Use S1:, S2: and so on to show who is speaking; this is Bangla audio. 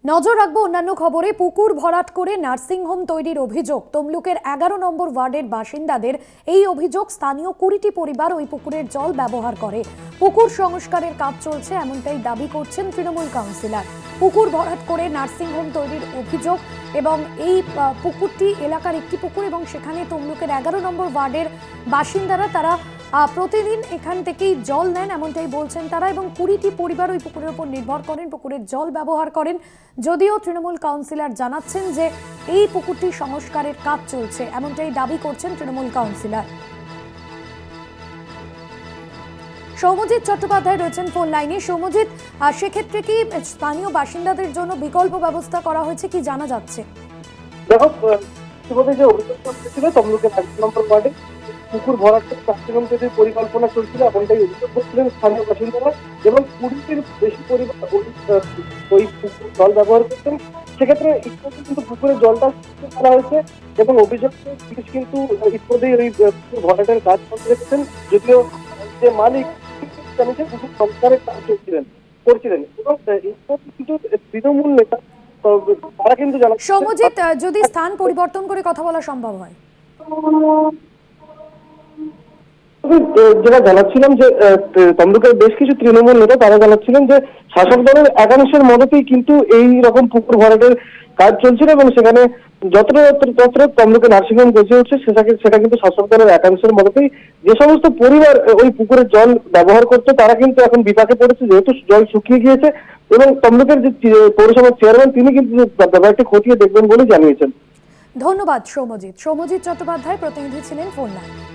S1: নজর রাখবো অন্যান্য খবরে। পুকুর ভরাট করে নার্সিংহোম তৈরির অভিযোগ তমলুকের 11 নম্বর ওয়ার্ডের বাসিন্দাদের। এই অভিযোগ, স্থানীয় 20টি পরিবার ওই পুকুরের জল ব্যবহার করে। পুকুর সংস্কারের কাজ চলছে এমনটাই দাবি করছেন তৃণমূল কাউন্সিলর। পুকুর ভরাট করে নার্সিংহোম তৈরির অভিযোগ এবং এই পুকুরটি এলাকার একটি পুকুর এবং সেখানে তমলুকের 11 নম্বর ওয়ার্ডের বাসিন্দারা তারা প্রতিদিন এখান থেকেই জল নেন এমনটাই বলছেন তারা, এবং 20টি পরিবার ওই পুকুরের উপর নির্ভর করেন, পুকুরের জল ব্যবহার করেন। যদিও তৃণমূল কাউন্সিলর জানাচ্ছেন যে এই পুকুরটি সংস্কারের কাজ চলছে এমনটাই দাবি করছেন তৃণমূল কাউন্সিলর। সৌম্যজিৎ চট্টোপাধ্যায় রয়েছেন ফোন লাইনে। সৌম্যজিৎ, সেক্ষেত্রে কি স্থানীয় বাসিন্দাদের জন্য বিকল্প ব্যবস্থা করা হয়েছে, কি জানা যাচ্ছে?
S2: দেখো, যে অভিযোগ ছিল তমলুকের 1 নম্বর ওয়ার্ডে পুকুর ভরাট নার্সিংহোম তৈরির পরিকল্পনা চলছিল এমনটাই অভিযোগ করছিলেন স্থানীয় বাসিন্দারা, এবং 20টির বেশি পরিবার ওই পুকুর জল ব্যবহার করতেন। সেক্ষেত্রে ইতিমধ্যে কিন্তু পুকুরের জলটা করা হয়েছে এবং অভিযোগ পুলিশ কিন্তু ইতিমধ্যেই ওই পুকুর ভরাটের কাজ বন্ধ রেখেছেন। যদিও যে মালিক জানিয়েছে পুকুর সংস্কারের কাজ করছিলেন এবং কিন্তু তৃণমূল নেতা তারা কিন্তু জানা।
S1: সৌম্যজিৎ, যদি স্থান পরিবর্তন করে কথা বলা সম্ভব হয়।
S2: যেটা জানাচ্ছিলাম যে তমলুকের বেশ কিছু তৃণমূল নেতা তারা জানাচ্ছিলেন যে শাসক দলের একাংশের মদতেই কিন্তু এই রকম পুকুর ভরাটের কাজ চলছিল এবং সেখানে যত্র তমলুকে নার্সিংহোম গড়ে উঠছে সেটা কিন্তু শাসক দলের একাংশের মদতেই। যে সমস্ত পরিবার ওই পুকুরের জল ব্যবহার করছে তারা কিন্তু এখন বিপাকে পড়েছে, যেহেতু জল শুকিয়ে গিয়েছে, এবং তমলুকের যে পৌরসভার চেয়ারম্যান তিনি কিন্তু ব্যাপারটি খতিয়ে দেখবেন বলে জানিয়েছেন।
S1: ধন্যবাদ সৌম্যজিৎ। সৌম্যজিৎ চট্টোপাধ্যায় প্রতিনিধি ছিলেন ফোন লাইনে।